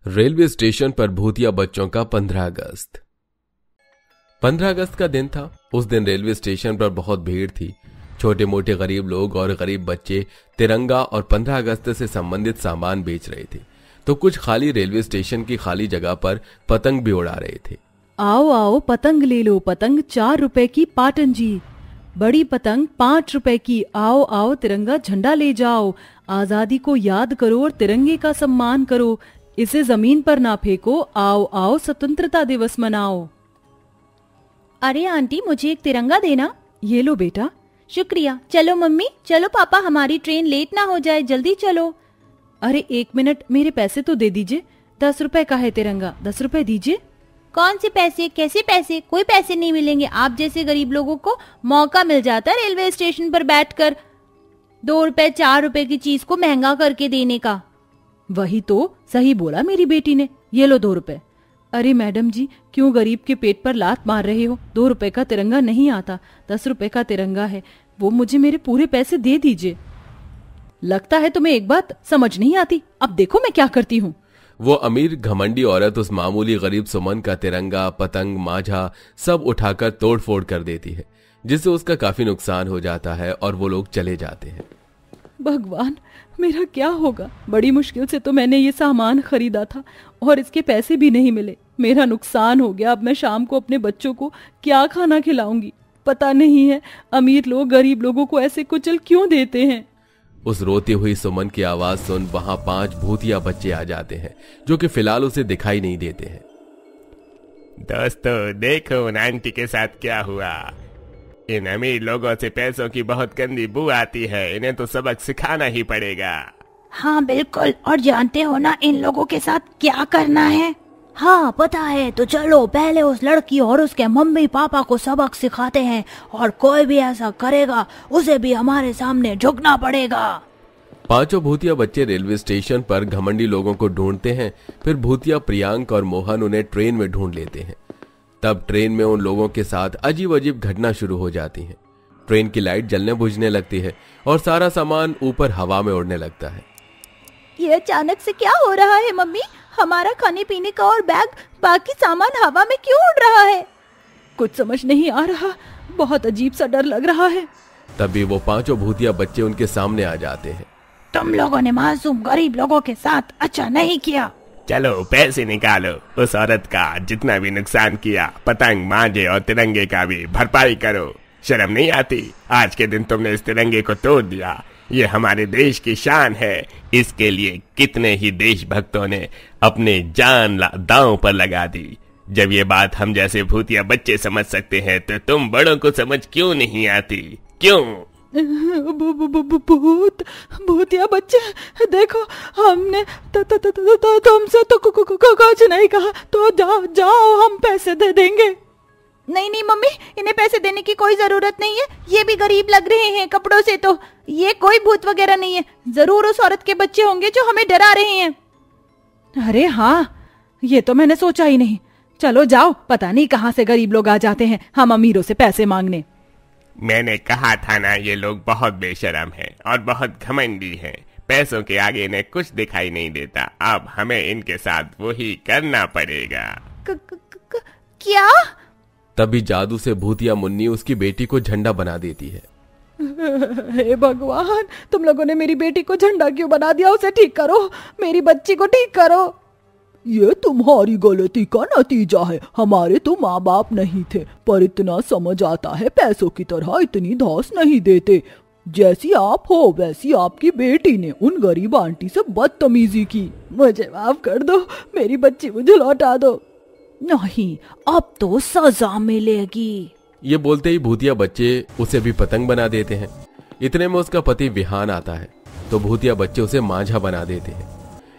Railway station पर भूतिया बच्चों का 15 अगस्त। 15 अगस्त का दिन था। उस दिन रेलवे स्टेशन पर बहुत भीड़ थी। छोटे मोटे गरीब लोग और गरीब बच्चे तिरंगा और 15 अगस्त से संबंधित सामान बेच रहे थे, तो कुछ खाली रेलवे स्टेशन की खाली जगह पर पतंग भी उड़ा रहे थे। आओ आओ पतंग ले लो, पतंग 4 रुपए की पाटन जी, बड़ी पतंग 5 रुपए की। आओ आओ तिरंगा झंडा ले जाओ, आजादी को याद करो और तिरंगे का सम्मान करो, इसे जमीन पर ना फेंको। आओ आओ स्वतंत्रता दिवस मनाओ। अरे आंटी, मुझे एक तिरंगा देना। ये लो बेटा। शुक्रिया। चलो मम्मी, चलो पापा, हमारी ट्रेन लेट ना हो जाए, जल्दी चलो। अरे 1 मिनट, मेरे पैसे तो दे दीजिए। 10 रुपए का है तिरंगा, 10 रुपए दीजिए। कौन से पैसे? कैसे पैसे? कोई पैसे नहीं मिलेंगे। आप जैसे गरीब लोगों को मौका मिल जाता है रेलवे स्टेशन पर बैठकर 2 रुपए 4 रुपए की चीज को महंगा करके देने का। वही तो सही बोला मेरी बेटी ने। ये लो 2 रुपए। अरे मैडम जी, क्यों गरीब के पेट पर लात मार रहे हो? 2 रुपए का तिरंगा नहीं आता, 10 रुपए का तिरंगा है, वो मुझे मेरे पूरे पैसे दे दीजिए। लगता है तुम्हें एक बात समझ नहीं आती। अब देखो मैं क्या करती हूँ। वो अमीर घमंडी औरत उस मामूली गरीब सुमन का तिरंगा, पतंग, माझा सब उठाकर तोड़ फोड़ कर देती है, जिससे उसका काफी नुकसान हो जाता है और वो लोग चले जाते हैं। भगवान, मेरा क्या होगा? बड़ी मुश्किल से तो मैंने ये सामान खरीदा था और इसके पैसे भी नहीं मिले। मेरा नुकसान हो गया। अब मैं शाम को अपने बच्चों को क्या खाना खिलाऊंगी? पता नहीं है अमीर लोग गरीब लोगों को ऐसे कुचल क्यों देते हैं। उस रोती हुई सुमन की आवाज सुन वहां 5 भूतिया बच्चे आ जाते हैं, जो कि फिलहाल उसे दिखाई नहीं देते हैं। दोस्तों, देखो उन आंटी के साथ क्या हुआ। इन अमीर लोगों से पैसों की बहुत गंदी बू आती है, इन्हें तो सबक सिखाना ही पड़ेगा। हाँ बिल्कुल, और जानते हो ना इन लोगों के साथ क्या करना है? हाँ पता है, तो चलो पहले उस लड़की और उसके मम्मी पापा को सबक सिखाते हैं, और कोई भी ऐसा करेगा उसे भी हमारे सामने झुकना पड़ेगा। 5 भूतिया बच्चे रेलवे स्टेशन पर घमंडी लोगों को ढूंढते हैं। फिर भूतिया प्रियांक और मोहन उन्हें ट्रेन में ढूंढ लेते हैं। तब ट्रेन में उन लोगों के साथ अजीब अजीब घटना शुरू हो जाती है। ट्रेन की लाइट जलने बुझने लगती है और सारा सामान ऊपर हवा में उड़ने लगता है। ये अचानक से क्या हो रहा है मम्मी? हमारा खाने पीने का और बैग, बाकी सामान हवा में क्यों उड़ रहा है? कुछ समझ नहीं आ रहा, बहुत अजीब सा डर लग रहा है। तभी वो 5 भूतिया बच्चे उनके सामने आ जाते हैं। तुम लोगों ने मासूम गरीब लोगों के साथ अच्छा नहीं किया। चलो पैसे निकालो, उस औरत का जितना भी नुकसान किया, पतंग, मांझे और तिरंगे का भी भरपाई करो। शर्म नहीं आती? आज के दिन तुमने इस तिरंगे को तोड़ दिया। ये हमारे देश की शान है। इसके लिए कितने ही देशभक्तों ने अपने जान दांव पर लगा दी। जब ये बात हम जैसे भूतिया बच्चे समझ सकते हैं, तो तुम बड़ों को समझ क्यों नहीं आती? क्यों? भूतिया बच्चे, देखो हमने तुमसे तो कुछ नहीं कहा, तो जाओ हम पैसे दे देंगे। नहीं नहीं मम्मी, इन्हें पैसे देने की कोई जरूरत नहीं है। ये भी गरीब लग रहे हैं कपड़ों से, तो ये कोई भूत वगैरह नहीं है। जरूर उस औरत के बच्चे होंगे जो हमें डरा रहे हैं। अरे हाँ, ये तो मैंने सोचा ही नहीं। चलो जाओ, पता नहीं कहाँ से गरीब लोग आ जाते हैं हम अमीरों से पैसे मांगने। मैंने कहा था ना, ये लोग बहुत बेशर्म हैं और बहुत घमंडी हैं। पैसों के आगे इन्हें कुछ दिखाई नहीं देता। अब हमें इनके साथ वही करना पड़ेगा। क्या? तभी जादू से भूतिया मुन्नी उसकी बेटी को झंडा बना देती है। हे भगवान, तुम लोगों ने मेरी बेटी को झंडा क्यों बना दिया? उसे ठीक करो, मेरी बच्ची को ठीक करो। ये तुम्हारी गलती का नतीजा है। हमारे तो माँ बाप नहीं थे, पर इतना समझ आता है, पैसों की तरह इतनी धौस नहीं देते। जैसी आप हो वैसी आपकी बेटी ने उन गरीब आंटी से बदतमीजी की। मुझे माफ कर दो, मेरी बच्ची मुझे लौटा दो। नहीं, अब तो सजा मिलेगी। ये बोलते ही भूतिया बच्चे उसे भी पतंग बना देते हैं। इतने में उसका पति विहान आता है, तो भूतिया बच्चे उसे मांझा बना देते हैं।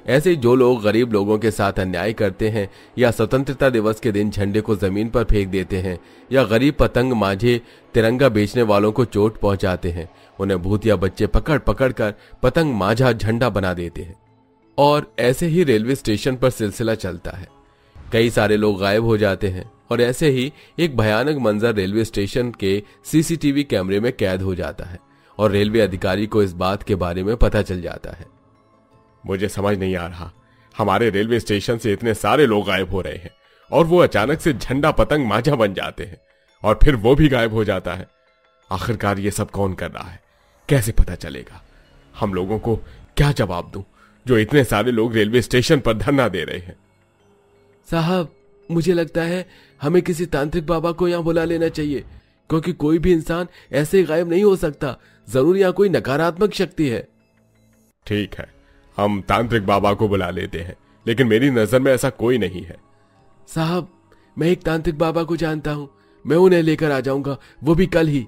ऐसे ही जो लोग गरीब लोगों के साथ अन्याय करते हैं, या स्वतंत्रता दिवस के दिन झंडे को जमीन पर फेंक देते हैं, या गरीब पतंग, मांझे, तिरंगा बेचने वालों को चोट पहुंचाते हैं, उन्हें भूतिया बच्चे पकड़ पकड़ कर पतंग, मांझा, झंडा बना देते हैं। और ऐसे ही रेलवे स्टेशन पर सिलसिला चलता है। कई सारे लोग गायब हो जाते हैं और ऐसे ही एक भयानक मंजर रेलवे स्टेशन के सीसीटीवी कैमरे में कैद हो जाता है और रेलवे अधिकारी को इस बात के बारे में पता चल जाता है। मुझे समझ नहीं आ रहा, हमारे रेलवे स्टेशन से इतने सारे लोग गायब हो रहे हैं और वो अचानक से झंडा पतंग मांझा बन जाते हैं और फिर वो भी गायब हो जाता है। आखिरकार ये सब कौन कर रहा है, कैसे पता चलेगा? हम लोगों को क्या जवाब दूं जो इतने सारे लोग रेलवे स्टेशन पर धरना दे रहे हैं? साहब, मुझे लगता है हमें किसी तांत्रिक बाबा को यहाँ बुला लेना चाहिए, क्योंकि कोई भी इंसान ऐसे ही गायब नहीं हो सकता। जरूर यहाँ कोई नकारात्मक शक्ति है। ठीक है, हम तांत्रिक बाबा को बुला लेते हैं, लेकिन मेरी नजर में ऐसा कोई नहीं है। साहब, मैं एक तांत्रिक बाबा को जानता हूं, मैं उन्हें लेकर आ जाऊंगा, वो भी कल ही।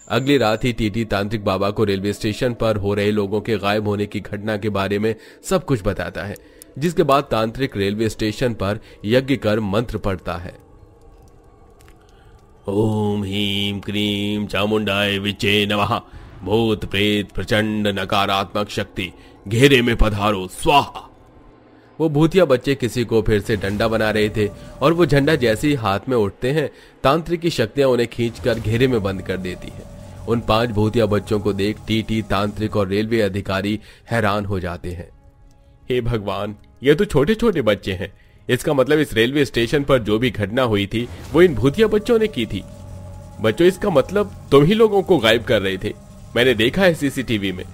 अगली रात ही टीटी तांत्रिक बाबा को रेलवे स्टेशन पर हो रहे लोगों के गायब होने की घटना के बारे में सब कुछ बताता है, जिसके बाद तांत्रिक रेलवे स्टेशन पर यज्ञ कर मंत्र पढ़ता है। ओम ह्रीं क्रीं चामुंडाय विचे नमः। भूत प्रेत प्रचंड नकारात्मक शक्ति घेरे में पधारो स्वाहा। वो भूतिया बच्चे किसी को फिर से डंडा बना रहे थे और वो झंडा जैसे ही हाथ में उठते हैं, तांत्रिक की शक्तियां उन्हें खींचकर घेरे में बंद कर देती हैं। उन 5 भूतिया बच्चों को देख टीटी, तांत्रिक और रेलवे अधिकारी हैरान हो जाते हैं। हे भगवान, ये तो छोटे छोटे बच्चे हैं। इसका मतलब इस रेलवे स्टेशन पर जो भी घटना हुई थी वो इन भूतिया बच्चों ने की थी। बच्चों, इसका मतलब तुम ही लोगों को गायब कर रहे थे। मैंने देखा है सीसीटीवी में,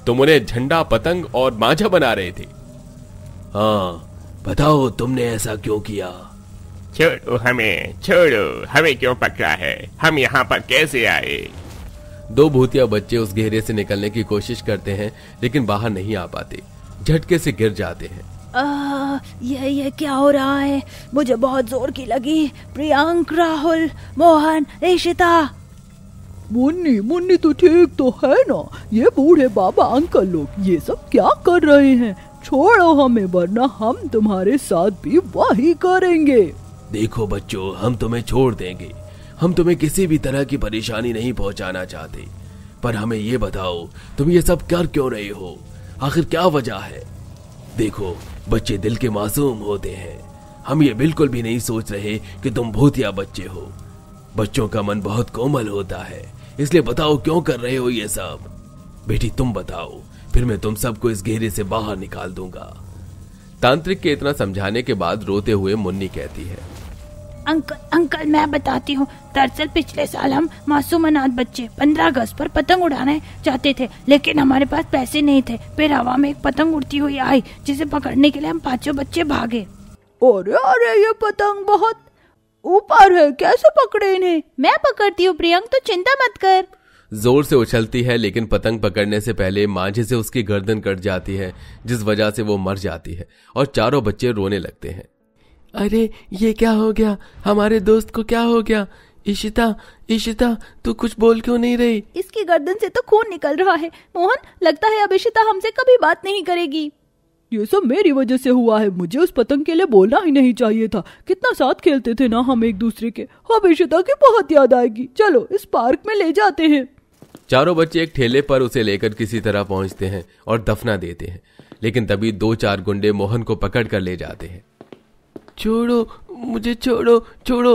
तुम उन्हें झंडा, पतंग और मांझा बना रहे थे। हाँ, बताओ तुमने ऐसा क्यों किया? छोड़ो हमें क्यों पकड़ा है? हम यहाँ पर कैसे आए? 2 भूतिया बच्चे उस घेरे से निकलने की कोशिश करते हैं, लेकिन बाहर नहीं आ पाते, झटके से गिर जाते हैं। ये क्या हो रहा है? मुझे बहुत जोर की लगी। प्रियंक, राहुल, मोहन, ईशिता। मुन्नी तो ठीक तो है ना? ये बूढ़े बाबा अंकल लोग ये सब क्या कर रहे हैं? छोड़ो हमें, वरना हम तुम्हारे साथ भी वही करेंगे। देखो बच्चों, हम तुम्हें छोड़ देंगे। हम तुम्हें किसी भी तरह की परेशानी नहीं पहुंचाना चाहते, पर हमें ये बताओ तुम ये सब कर क्यों रहे हो? आखिर क्या वजह है? देखो, बच्चे दिल के मासूम होते हैं। हम ये बिल्कुल भी नहीं सोच रहे कि तुम भूतिया बच्चे हो। बच्चों का मन बहुत कोमल होता है, इसलिए बताओ क्यों कर रहे हो ये सब? बेटी तुम बताओ, फिर मैं तुम सबको इस घेरे से बाहर निकाल दूंगा। तांत्रिक के इतना समझाने के बाद रोते हुए मुन्नी कहती है, अंकल मैं बताती हूँ। दरअसल पिछले साल हम मासूम अनाथ बच्चे 15 अगस्त पर पतंग उड़ाने चाहते थे, लेकिन हमारे पास पैसे नहीं थे। फिर हवा में एक पतंग उड़ती हुई आई, जिसे पकड़ने के लिए हम 5 बच्चे भागे। अरे ये पतंग बहुत ऊपर है, कैसे पकड़े इन्हें? मैं पकड़ती हूँ प्रियंक, तो चिंता मत कर। जोर से उछलती है, लेकिन पतंग पकड़ने से पहले मांझे से उसकी गर्दन कट जाती है, जिस वजह से वो मर जाती है और चारों बच्चे रोने लगते हैं। अरे ये क्या हो गया? हमारे दोस्त को क्या हो गया? इशिता तू कुछ बोल क्यों नहीं रही? इसकी गर्दन से तो खून निकल रहा है। मोहन, लगता है अब इशिता हमसे कभी बात नहीं करेगी। ये सब मेरी वजह से हुआ है। मुझे उस पतंग के लिए बोलना ही नहीं चाहिए था। कितना साथ खेलते थे ना हम एक दूसरे के। अब इशिता की बहुत याद आएगी। चलो इस पार्क में ले जाते हैं। चारों बच्चे एक ठेले पर उसे लेकर किसी तरह पहुंचते हैं और दफना देते हैं, लेकिन तभी 2-4 गुंडे मोहन को पकड़ कर ले जाते हैं। छोड़ो मुझे, छोड़ो,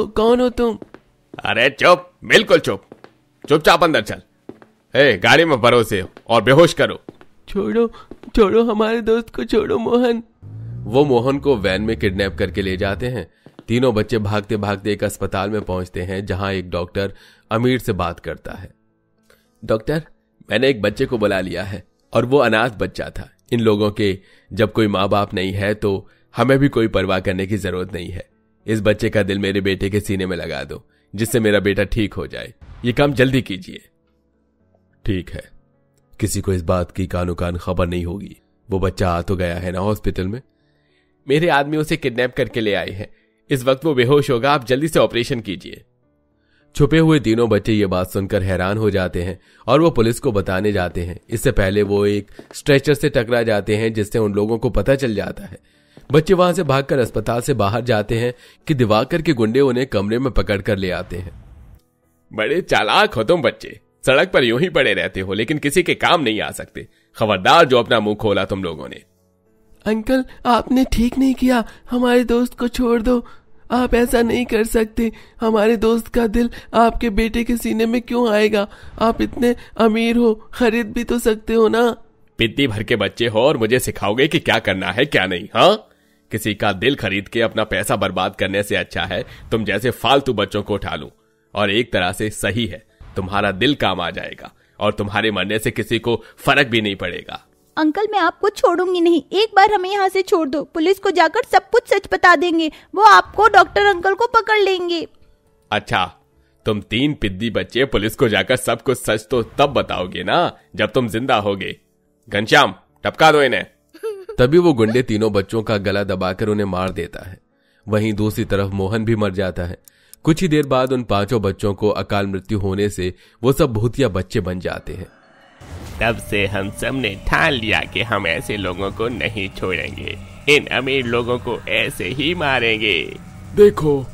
कौन हो तुम? अरे चुप, बिल्कुल चुप, चुपचाप अंदर चल। गाड़ी में भरोसे और बेहोश करो। छोड़ो हमारे दोस्त को, छोड़ो मोहन। वो मोहन को वैन में किडनैप करके ले जाते हैं। तीनों बच्चे भागते भागते एक अस्पताल में पहुंचते हैं, जहां एक डॉक्टर अमीर से बात करता है। डॉक्टर, मैंने एक बच्चे को बुला लिया है और वो अनाथ बच्चा था। इन लोगों के जब कोई माँ बाप नहीं है तो हमें भी कोई परवाह करने की जरूरत नहीं है। इस बच्चे का दिल मेरे बेटे के सीने में लगा दो, जिससे मेरा बेटा ठीक हो जाए। ये काम जल्दी कीजिए। ठीक है, किसी को इस बात की कानो कान खबर नहीं होगी। वो बच्चा आ तो गया है ना हॉस्पिटल में? मेरे आदमी उसे किडनैप करके ले आए हैं। इस वक्त वो बेहोश होगा, आप जल्दी से ऑपरेशन कीजिए। छुपे हुए तीनों बच्चे ये बात सुनकर हैरान हो जाते हैं और वो पुलिस को बताने जाते हैं। इससे पहले वो एक स्ट्रेचर से टकरा जाते हैं, जिससे उन लोगों को पता चल जाता है। बच्चे वहां से भागकर अस्पताल से बाहर जाते हैं कि दिवाकर के गुंडे उन्हें कमरे में पकड़कर ले आते हैं। बड़े चालाक हो तुम बच्चे, सड़क पर यूं ही पड़े रहते हो लेकिन किसी के काम नहीं आ सकते। खबरदार जो अपना मुंह खोला तुम लोगों ने। अंकल, आपने ठीक नहीं किया, हमारे दोस्त को छोड़ दो। आप ऐसा नहीं कर सकते। हमारे दोस्त का दिल आपके बेटे के सीने में क्यों आएगा? आप इतने अमीर हो, खरीद भी तो सकते हो ना। पिद्दी भर के बच्चे हो और मुझे सिखाओगे कि क्या करना है क्या नहीं? हाँ, किसी का दिल खरीद के अपना पैसा बर्बाद करने से अच्छा है तुम जैसे फालतू बच्चों को उठा लूं। और एक तरह से सही है, तुम्हारा दिल काम आ जाएगा और तुम्हारे मरने से किसी को फर्क भी नहीं पड़ेगा। अंकल मैं आपको छोड़ूंगी नहीं, एक बार हमें यहाँ से छोड़ दो, पुलिस को जाकर सब कुछ सच बता देंगे, वो आपको डॉक्टर अंकल को पकड़ लेंगे। अच्छा, तुम 3 पिद्दी बच्चे पुलिस को जाकर सब कुछ सच तो तब बताओगे ना जब तुम जिंदा होगे। घनश्याम, टपका दो इन्हें। तभी वो गुंडे तीनों बच्चों का गला दबाकर उन्हें मार देता है। वहीं दूसरी तरफ मोहन भी मर जाता है। कुछ ही देर बाद उन 5 बच्चों को अकाल मृत्यु होने से वो सब भूतिया बच्चे बन जाते हैं। तब से हम सब ने ठान लिया कि हम ऐसे लोगों को नहीं छोड़ेंगे, इन अमीर लोगों को ऐसे ही मारेंगे। देखो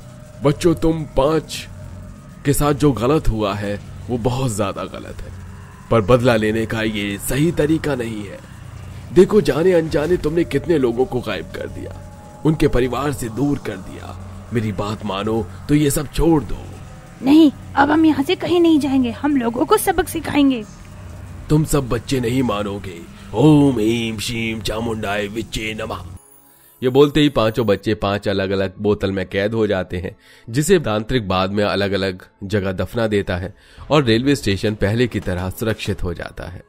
बच्चों, तुम 5 के साथ जो गलत हुआ है वो बहुत ज्यादा गलत है, पर बदला लेने का ये सही तरीका नहीं है। देखो, जाने अनजाने तुमने कितने लोगों को गायब कर दिया, उनके परिवार से दूर कर दिया। मेरी बात मानो तो ये सब छोड़ दो। नहीं, अब हम यहाँ से कहीं नहीं जाएंगे, हम लोगों को सबक सिखाएंगे। तुम सब बच्चे नहीं मानोगे। ओम ह्रीं श्रीं चामुंडाय विच्चे नमः। ये बोलते ही 5 बच्चे 5 अलग अलग बोतल में कैद हो जाते हैं, जिसे तांत्रिक बाद में अलग अलग जगह दफना देता है और रेलवे स्टेशन पहले की तरह सुरक्षित हो जाता है।